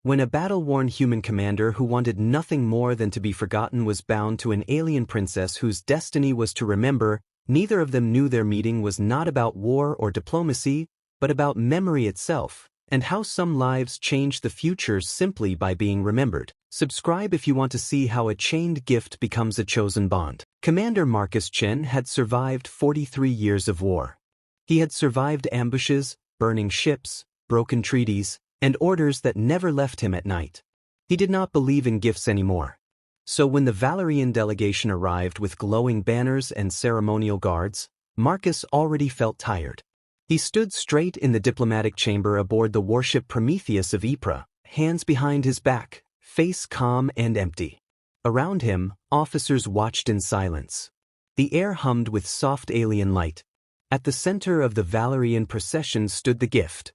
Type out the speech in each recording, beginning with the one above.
When a battle-worn human commander who wanted nothing more than to be forgotten was bound to an alien princess whose destiny was to remember, neither of them knew their meeting was not about war or diplomacy, but about memory itself, and how some lives change the future simply by being remembered. Subscribe if you want to see how a chained gift becomes a chosen bond. Commander Marcus Chen had survived 43 years of war. He had survived ambushes, burning ships, broken treaties, and orders that never left him at night. He did not believe in gifts anymore. So when the Valorian delegation arrived with glowing banners and ceremonial guards, Marcus already felt tired. He stood straight in the diplomatic chamber aboard the warship Prometheus of Ypres, hands behind his back, face calm and empty. Around him, officers watched in silence. The air hummed with soft alien light. At the center of the Valorian procession stood the gift.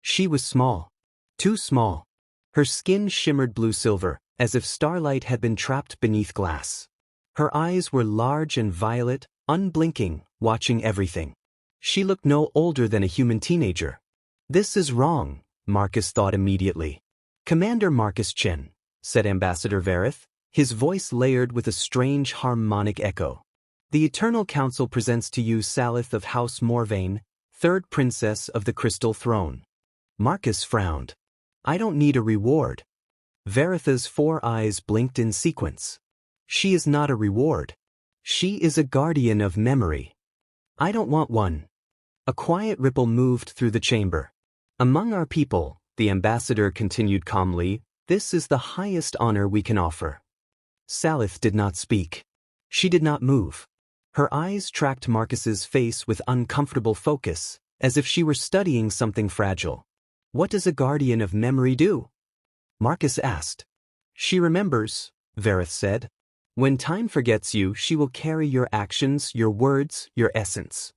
She was small. Too small. Her skin shimmered blue-silver, as if starlight had been trapped beneath glass. Her eyes were large and violet, unblinking, watching everything. She looked no older than a human teenager. This is wrong, Marcus thought immediately. Commander Marcus Chen, said Ambassador Varith, his voice layered with a strange harmonic echo. The Eternal Council presents to you Salith of House Morvain, third princess of the Crystal Throne. Marcus frowned. I don't need a reward. Varitha's 4 eyes blinked in sequence. She is not a reward. She is a guardian of memory. I don't want one. A quiet ripple moved through the chamber. Among our people, the ambassador continued calmly, this is the highest honor we can offer. Salith did not speak. She did not move. Her eyes tracked Marcus's face with uncomfortable focus, as if she were studying something fragile. What does a guardian of memory do? Marcus asked. She remembers, Varith said. When time forgets you, she will carry your actions, your words, your essence.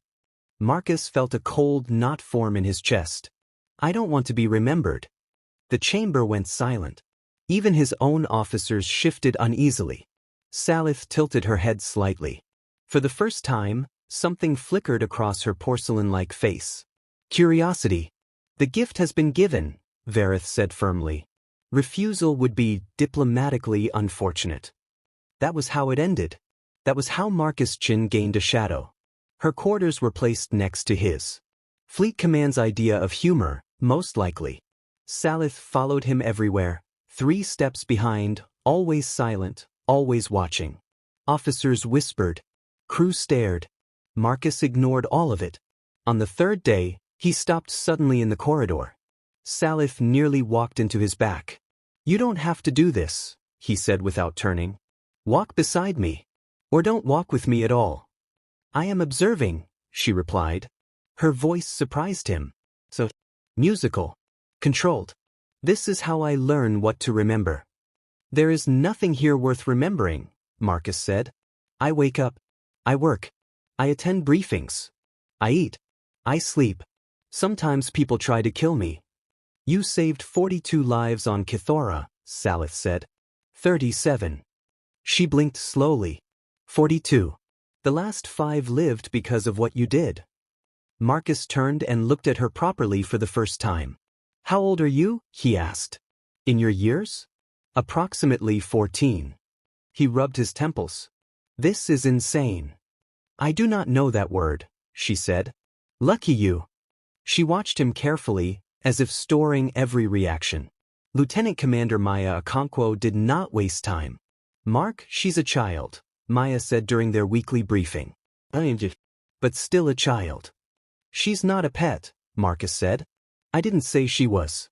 Marcus felt a cold knot form in his chest. I don't want to be remembered. The chamber went silent. Even his own officers shifted uneasily. Salith tilted her head slightly. For the first time, something flickered across her porcelain-like face. Curiosity. The gift has been given, Varith said firmly. Refusal would be diplomatically unfortunate. That was how it ended. That was how Marcus Chen gained a shadow. Her quarters were placed next to his. Fleet Command's idea of humor, most likely. Salith followed him everywhere, 3 steps behind, always silent, always watching. Officers whispered. Crew stared. Marcus ignored all of it. On the 3rd day, he stopped suddenly in the corridor. Salith nearly walked into his back. You don't have to do this, he said without turning. Walk beside me. Or don't walk with me at all. I am observing, she replied. Her voice surprised him. So, musical. Controlled. This is how I learn what to remember. There is nothing here worth remembering, Marcus said. I wake up. I work. I attend briefings. I eat. I sleep. Sometimes people try to kill me. You saved 42 lives on Kithora, Salith said. 37. She blinked slowly. 42. The last 5 lived because of what you did. Marcus turned and looked at her properly for the first time. How old are you? He asked. In your years? Approximately 14. He rubbed his temples. This is insane. I do not know that word, she said. Lucky you. She watched him carefully, as if storing every reaction. Lieutenant Commander Maya Okonkwo did not waste time. Mark, she's a child, Maya said during their weekly briefing. But still a child. She's not a pet, Marcus said. I didn't say she was.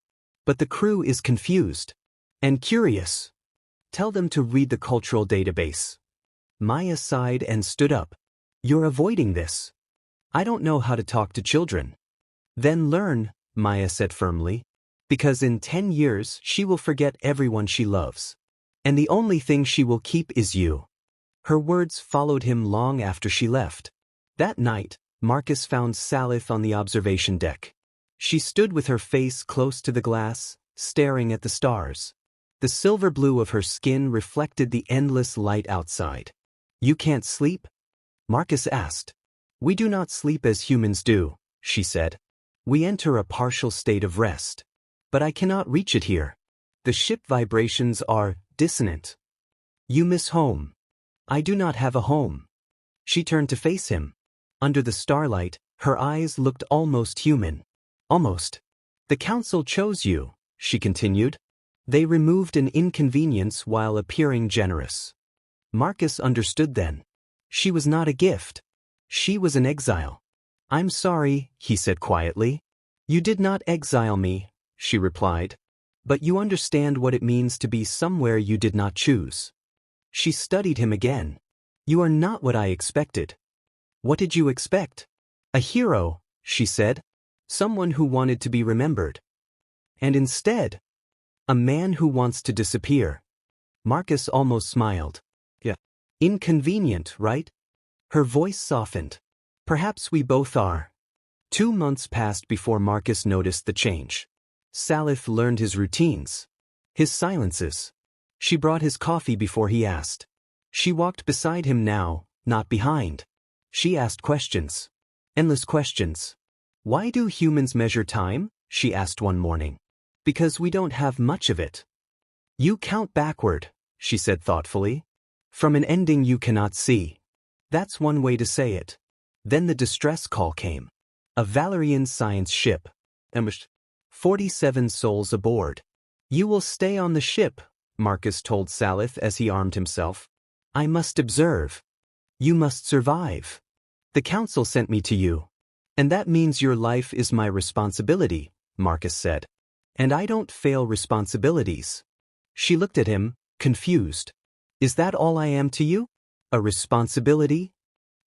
But the crew is confused. And curious. Tell them to read the cultural database. Maya sighed and stood up. You're avoiding this. I don't know how to talk to children. Then learn, Maya said firmly. Because in 10 years she will forget everyone she loves. And the only thing she will keep is you. Her words followed him long after she left. That night, Marcus found Salith on the observation deck. She stood with her face close to the glass, staring at the stars. The silver blue of her skin reflected the endless light outside. You can't sleep? Marcus asked. We do not sleep as humans do, she said. We enter a partial state of rest. But I cannot reach it here. The ship vibrations are dissonant. You miss home. I do not have a home. She turned to face him. Under the starlight, her eyes looked almost human. Almost. The council chose you, she continued. They removed an inconvenience while appearing generous. Marcus understood then. She was not a gift. She was an exile. I'm sorry, he said quietly. You did not exile me, she replied. But you understand what it means to be somewhere you did not choose. She studied him again. You are not what I expected. What did you expect? A hero, she said. Someone who wanted to be remembered. And instead, a man who wants to disappear. Marcus almost smiled. Yeah. Inconvenient, right? Her voice softened. Perhaps we both are. 2 months passed before Marcus noticed the change. Salith learned his routines. His silences. She brought his coffee before he asked. She walked beside him now, not behind. She asked questions. Endless questions. Why do humans measure time? She asked one morning. Because we don't have much of it. You count backward, she said thoughtfully. From an ending you cannot see. That's one way to say it. Then the distress call came. A Valorian science ship. 47 souls aboard. You will stay on the ship, Marcus told Salith as he armed himself. I must observe. You must survive. The council sent me to you. And that means your life is my responsibility, Marcus said. And I don't fail responsibilities. She looked at him, confused. Is that all I am to you? A responsibility?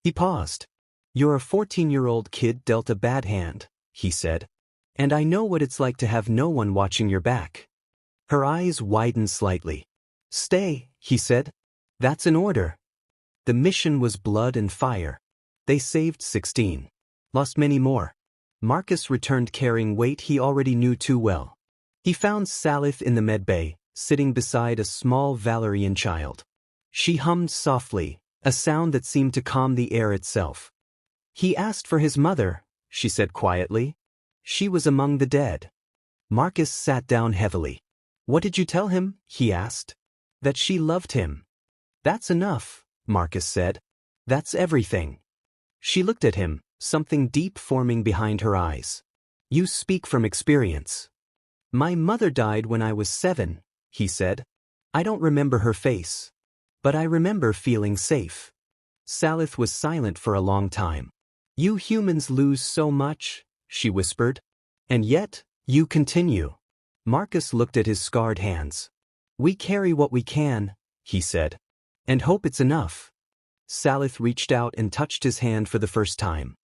He paused. You're a 14-year-old kid dealt a bad hand, he said. And I know what it's like to have no one watching your back. Her eyes widened slightly. Stay, he said. That's an order. The mission was blood and fire. They saved 16. Lost many more. Marcus returned carrying weight he already knew too well. He found Salith in the medbay, sitting beside a small Valorian child. She hummed softly, a sound that seemed to calm the air itself. He asked for his mother, she said quietly. She was among the dead. Marcus sat down heavily. What did you tell him? He asked. That she loved him. That's enough, Marcus said. That's everything. She looked at him, something deep forming behind her eyes. You speak from experience. My mother died when I was 7, he said. I don't remember her face. But I remember feeling safe. Salith was silent for a long time. You humans lose so much, she whispered. And yet, you continue. Marcus looked at his scarred hands. We carry what we can, he said. And hope it's enough. Salith reached out and touched his hand for the first time.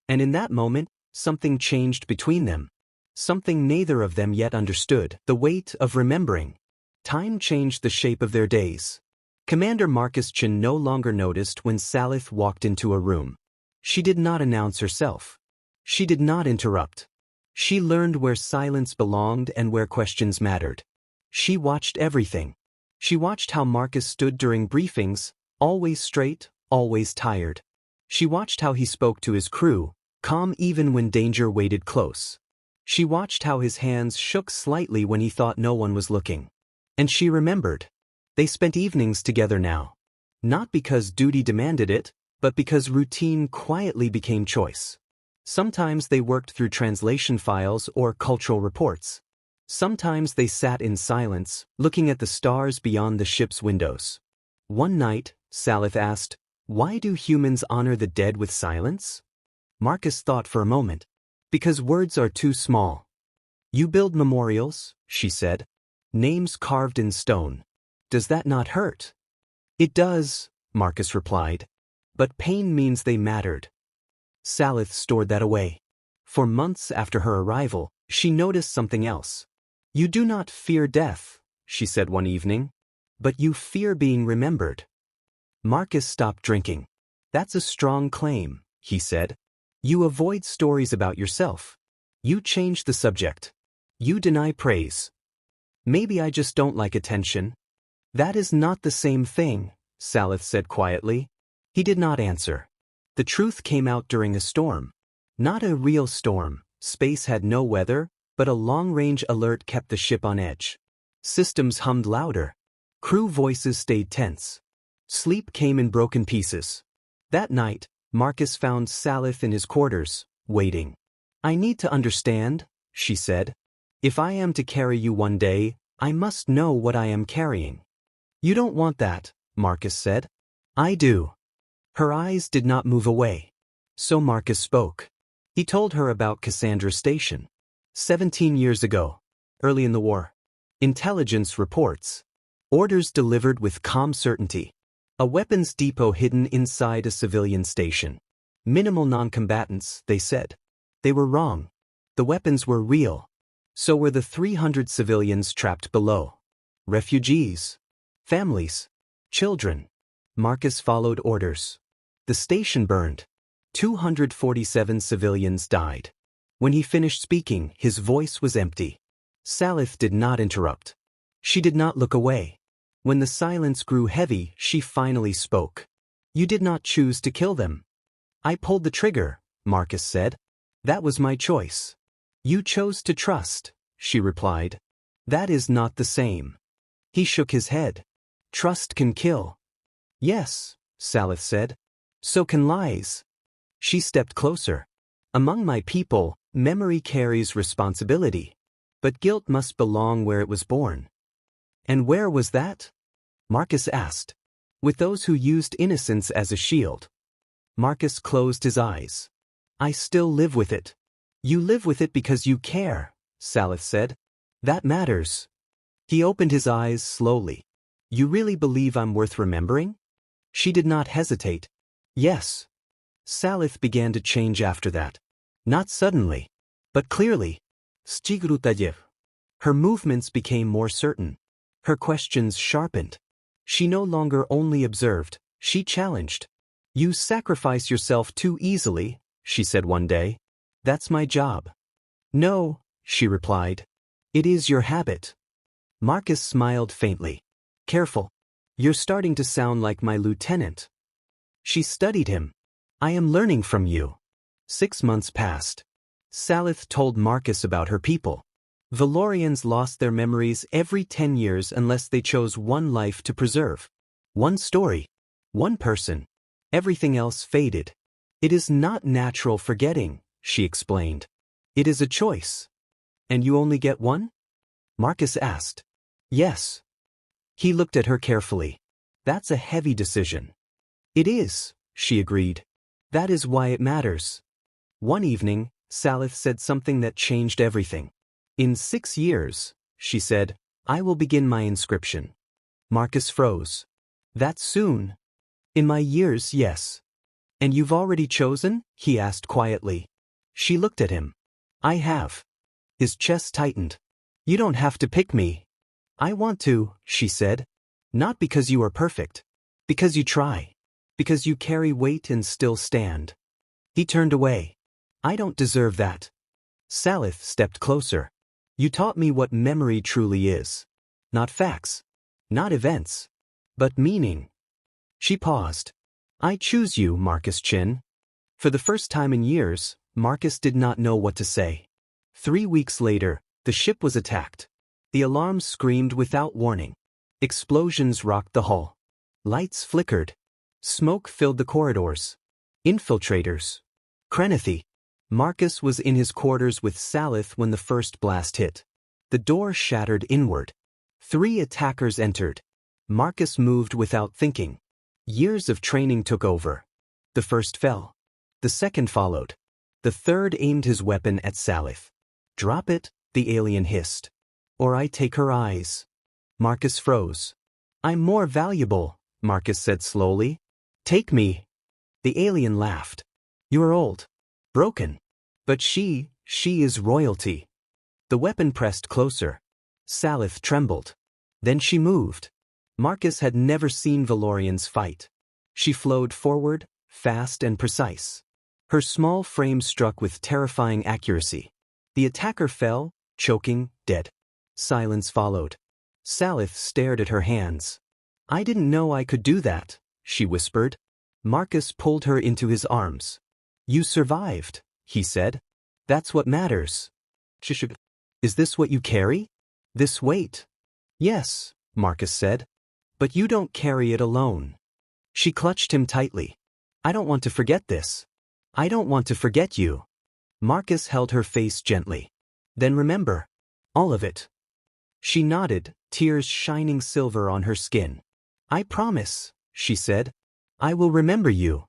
And in that moment, something changed between them. Something neither of them yet understood. The weight of remembering. Time changed the shape of their days. Commander Marcus Chen no longer noticed when Salith walked into a room. She did not announce herself. She did not interrupt. She learned where silence belonged and where questions mattered. She watched everything. She watched how Marcus stood during briefings, always straight, always tired. She watched how he spoke to his crew, calm even when danger waited close. She watched how his hands shook slightly when he thought no one was looking. And she remembered. They spent evenings together now. Not because duty demanded it, but because routine quietly became choice. Sometimes they worked through translation files or cultural reports. Sometimes they sat in silence, looking at the stars beyond the ship's windows. One night, Salith asked, why do humans honor the dead with silence? Marcus thought for a moment. Because words are too small. You build memorials, she said. Names carved in stone. Does that not hurt? It does, Marcus replied. But pain means they mattered. Salith stored that away. For months after her arrival, she noticed something else. You do not fear death, she said one evening. But you fear being remembered. Marcus stopped drinking. That's a strong claim, he said. You avoid stories about yourself. You change the subject. You deny praise. Maybe I just don't like attention. That is not the same thing, Salith said quietly. He did not answer. The truth came out during a storm. Not a real storm. Space had no weather, But a long-range alert kept the ship on edge. Systems hummed louder. Crew voices stayed tense. Sleep came in broken pieces. That night, Marcus found Salith in his quarters, waiting. "I need to understand," she said. "If I am to carry you one day, I must know what I am carrying." "You don't want that," Marcus said. "I do." Her eyes did not move away. So Marcus spoke. He told her about Cassandra Station. 17 years ago, early in the war. Intelligence reports. Orders delivered with calm certainty. A weapons depot hidden inside a civilian station. Minimal non-combatants, they said. They were wrong. The weapons were real. So were the 300 civilians trapped below. Refugees. Families. Children. Marcus followed orders. The station burned. 247 civilians died. When he finished speaking, his voice was empty. Salith did not interrupt. She did not look away. When the silence grew heavy, she finally spoke. "You did not choose to kill them." "I pulled the trigger," Marcus said. "That was my choice." "You chose to trust," she replied. "That is not the same." He shook his head. "Trust can kill." "Yes," Salith said. "So can lies." She stepped closer. "Among my people, memory carries responsibility. But guilt must belong where it was born." "And where was that?" Marcus asked. "With those who used innocence as a shield." Marcus closed his eyes. "I still live with it." "You live with it because you care," Salith said. "That matters." He opened his eyes slowly. "You really believe I'm worth remembering?" She did not hesitate. "Yes." Salith began to change after that. Not suddenly, but clearly. Her movements became more certain. Her questions sharpened. She no longer only observed, she challenged. "You sacrifice yourself too easily," she said one day. "That's my job." "No," she replied. "It is your habit." Marcus smiled faintly. "Careful. You're starting to sound like my lieutenant." She studied him. "I am learning from you." 6 months passed. Salith told Marcus about her people. Valorians lost their memories every 10 years unless they chose one life to preserve. One story. One person. Everything else faded. "It is not natural forgetting," she explained. "It is a choice." "And you only get one?" Marcus asked. "Yes." He looked at her carefully. "That's a heavy decision." "It is," she agreed. "That is why it matters." One evening, Salith said something that changed everything. "In 6 years," she said, "I will begin my inscription." Marcus froze. "That soon?" "In my years, yes." "And you've already chosen?" he asked quietly. She looked at him. "I have." His chest tightened. "You don't have to pick me." "I want to," she said. "Not because you are perfect. Because you try. Because you carry weight and still stand." He turned away. "I don't deserve that." Salith stepped closer. "You taught me what memory truly is. Not facts. Not events. But meaning." She paused. "I choose you, Marcus Chen." For the first time in years, Marcus did not know what to say. 3 weeks later, the ship was attacked. The alarms screamed without warning. Explosions rocked the hull. Lights flickered. Smoke filled the corridors. Infiltrators. Krenithy. Marcus was in his quarters with Salith when the first blast hit. The door shattered inward. 3 attackers entered. Marcus moved without thinking. Years of training took over. The first fell. The second followed. The third aimed his weapon at Salith. "Drop it," the alien hissed. "Or I take her eyes." Marcus froze. "I'm more valuable," Marcus said slowly. "Take me." The alien laughed. "You are old. Broken. But she is royalty." The weapon pressed closer. Salith trembled. Then she moved. Marcus had never seen Valorians fight. She flowed forward, fast and precise. Her small frame struck with terrifying accuracy. The attacker fell, choking, dead. Silence followed. Salith stared at her hands. "I didn't know I could do that," she whispered. Marcus pulled her into his arms. "You survived," he said. "That's what matters." Is this what you carry? This weight? Yes, Marcus said. But you don't carry it alone. She clutched him tightly. I don't want to forget this. I don't want to forget you. Marcus held her face gently. Then remember. All of it. She nodded, tears shining silver on her skin. I promise, she said. I will remember you.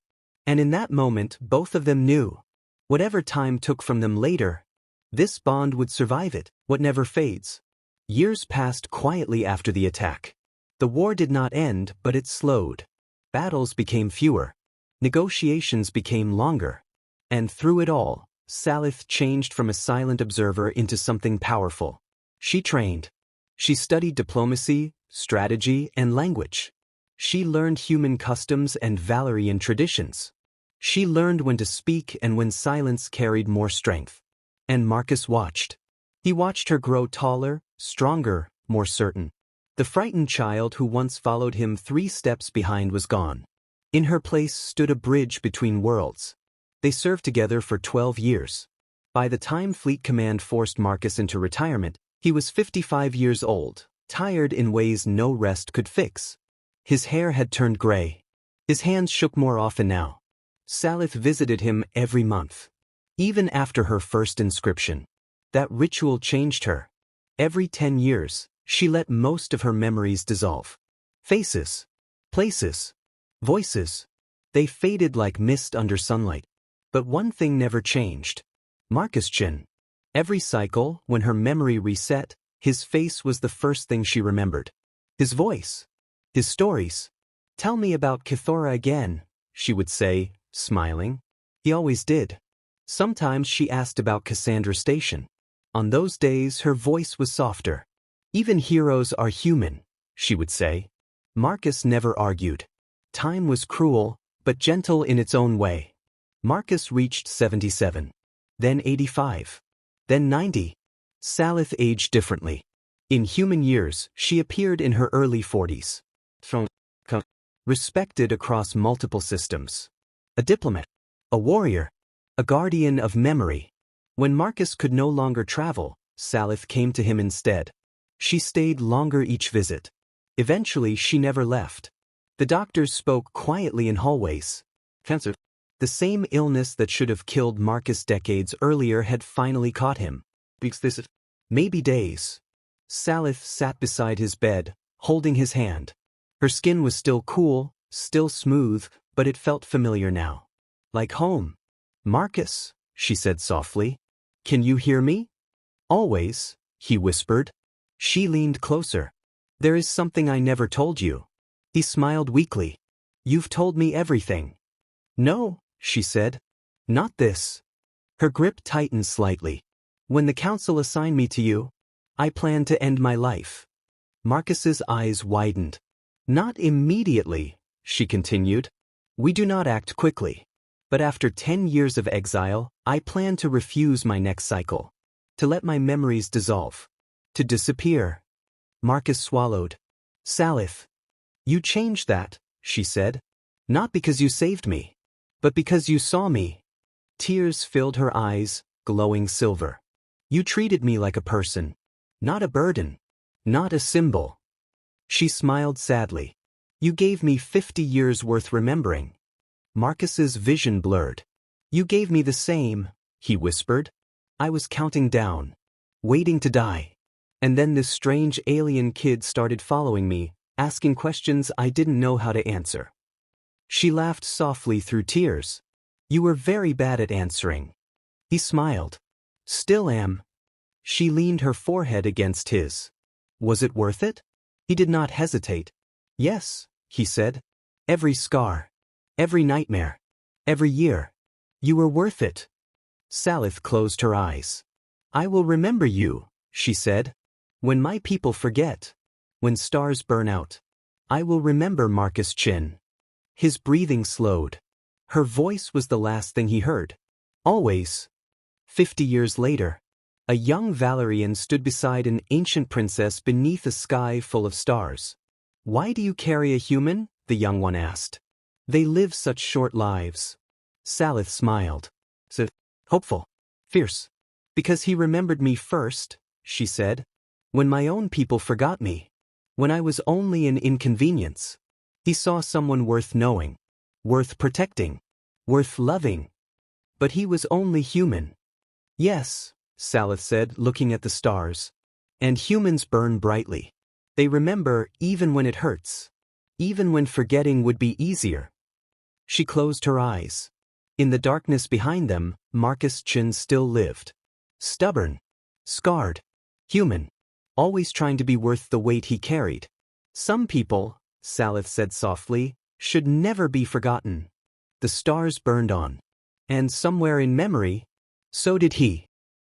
And in that moment both of them knew. Whatever time took from them later, this bond would survive it, what never fades. Years passed quietly after the attack. The war did not end, but it slowed. Battles became fewer. Negotiations became longer. And through it all, Salith changed from a silent observer into something powerful. She trained. She studied diplomacy, strategy, and language. She learned human customs and Valorian traditions. She learned when to speak and when silence carried more strength. And Marcus watched. He watched her grow taller, stronger, more certain. The frightened child who once followed him 3 steps behind was gone. In her place stood a bridge between worlds. They served together for 12 years. By the time Fleet Command forced Marcus into retirement, he was 55 years old, tired in ways no rest could fix. His hair had turned gray. His hands shook more often now. Salith visited him every month. Even after her first inscription. That ritual changed her. Every 10 years, she let most of her memories dissolve. Faces, places, voices. They faded like mist under sunlight. But one thing never changed. Marcus Chen. Every cycle, when her memory reset, his face was the first thing she remembered. His voice. His stories. Tell me about Kithora again, she would say, smiling. He always did. Sometimes she asked about Cassandra Station. On those days her voice was softer. Even heroes are human, she would say. Marcus never argued. Time was cruel, but gentle in its own way. Marcus reached 77. Then 85. Then 90. Salith aged differently. In human years, she appeared in her early 40s. Respected across multiple systems. A diplomat. A warrior. A guardian of memory. When Marcus could no longer travel, Salith came to him instead. She stayed longer each visit. Eventually she never left. The doctors spoke quietly in hallways. Cancer. The same illness that should have killed Marcus decades earlier had finally caught him. Maybe days. Salith sat beside his bed, holding his hand. Her skin was still cool, still smooth, but it felt familiar now. Like home. Marcus, she said softly. Can you hear me? Always, he whispered. She leaned closer. There is something I never told you. He smiled weakly. You've told me everything. No, she said. Not this. Her grip tightened slightly. When the council assigned me to you, I planned to end my life. Marcus's eyes widened. Not immediately, she continued. We do not act quickly. But after 10 years of exile, I plan to refuse my next cycle. To let my memories dissolve. To disappear. Marcus swallowed. Salith. You changed that, she said. Not because you saved me. But because you saw me. Tears filled her eyes, glowing silver. You treated me like a person. Not a burden. Not a symbol. She smiled sadly. You gave me 50 years worth remembering. Marcus's vision blurred. You gave me the same, he whispered. I was counting down. Waiting to die. And then this strange alien kid started following me, asking questions I didn't know how to answer. She laughed softly through tears. You were very bad at answering. He smiled. Still am. She leaned her forehead against his. Was it worth it? He did not hesitate. Yes, he said. Every scar. Every nightmare. Every year. You were worth it. Salith closed her eyes. I will remember you, she said. When my people forget. When stars burn out. I will remember Marcus Chen. His breathing slowed. Her voice was the last thing he heard. Always. 50 years later. A young Valorian stood beside an ancient princess beneath a sky full of stars. Why do you carry a human? The young one asked. They live such short lives. Salith smiled. So, hopeful. Fierce. Because he remembered me first, she said. When my own people forgot me. When I was only an inconvenience. He saw someone worth knowing. Worth protecting. Worth loving. But he was only human. Yes, Salith said, looking at the stars. And humans burn brightly. They remember even when it hurts. Even when forgetting would be easier. She closed her eyes. In the darkness behind them, Marcus Chen still lived. Stubborn. Scarred. Human. Always trying to be worth the weight he carried. Some people, Salith said softly, should never be forgotten. The stars burned on. And somewhere in memory, so did he.